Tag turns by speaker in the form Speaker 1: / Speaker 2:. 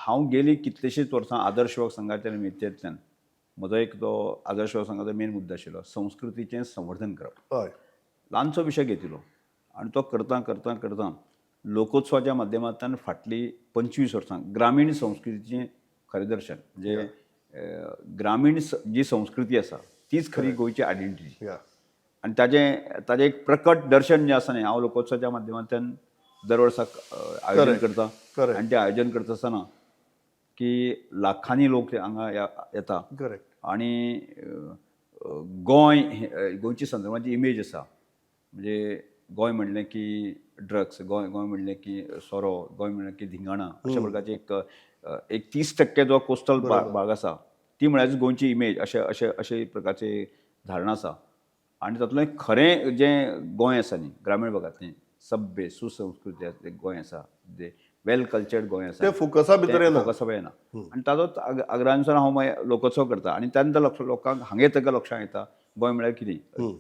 Speaker 1: हांव गेली कितलेशींच वर्सां आदर्श युवक संघाच्या निमित्यान म्हजो एक तो आदर्श युवक संघाचो मेन मुद्दो आशिल्लो संस्कृतीचें संवर्धन करप.
Speaker 2: हय
Speaker 1: ल्हानसो विशय घेतिलो आनी तो करता करता करता लोकोत्सवाच्या माध्यमांतल्यान फाटलीं 25 वर्सां ग्रामीण संस्कृतीचें खरें दर्शन म्हणजे ग्रामीण जी संस्कृती आसा तीच खरी गोंयची आयडेंटिटी.
Speaker 2: या
Speaker 1: आणि ताजें एक प्रकट दर्शन जें आसा न्ही हांव लोकोत्सवाच्या माध्यमांतल्यान दर वर्साक आयोजन करता.
Speaker 2: correct.
Speaker 1: आनी तें आयोजन करता आसतना की लाखांनी लोक हांगा येता
Speaker 2: करेक्ट
Speaker 1: आनी गोंय गोंयची संदर्भाची इमेज आसा. म्हणजे गोंय म्हणलें की ड्रग्स, गोंय म्हणलें की सोरो, गोंय म्हणलें की धिंगाणा अशा प्रकारचे एक 30% जो कोस्टल भाग आसा ती म्हळ्यार गोंयची इमेज अशे प्रकारचे धारणा आसा. आनी तातूंतलें खरें जें गोंय आसा न्ही ग्रामीण भागांतलें सभ्य सुसंस्कृत गोंय आसा जे वेल कल्चर्ड गोंय आसा
Speaker 2: ते फोकसा भितर येना.
Speaker 1: फोकसा येना. आनी ताजोच आग्रानुसार हांव मागीर लोकोत्सव करता आनी त्या नंतर लोकांक हांगा येतकर लक्षांत येता गोंय म्हळ्यार कितें.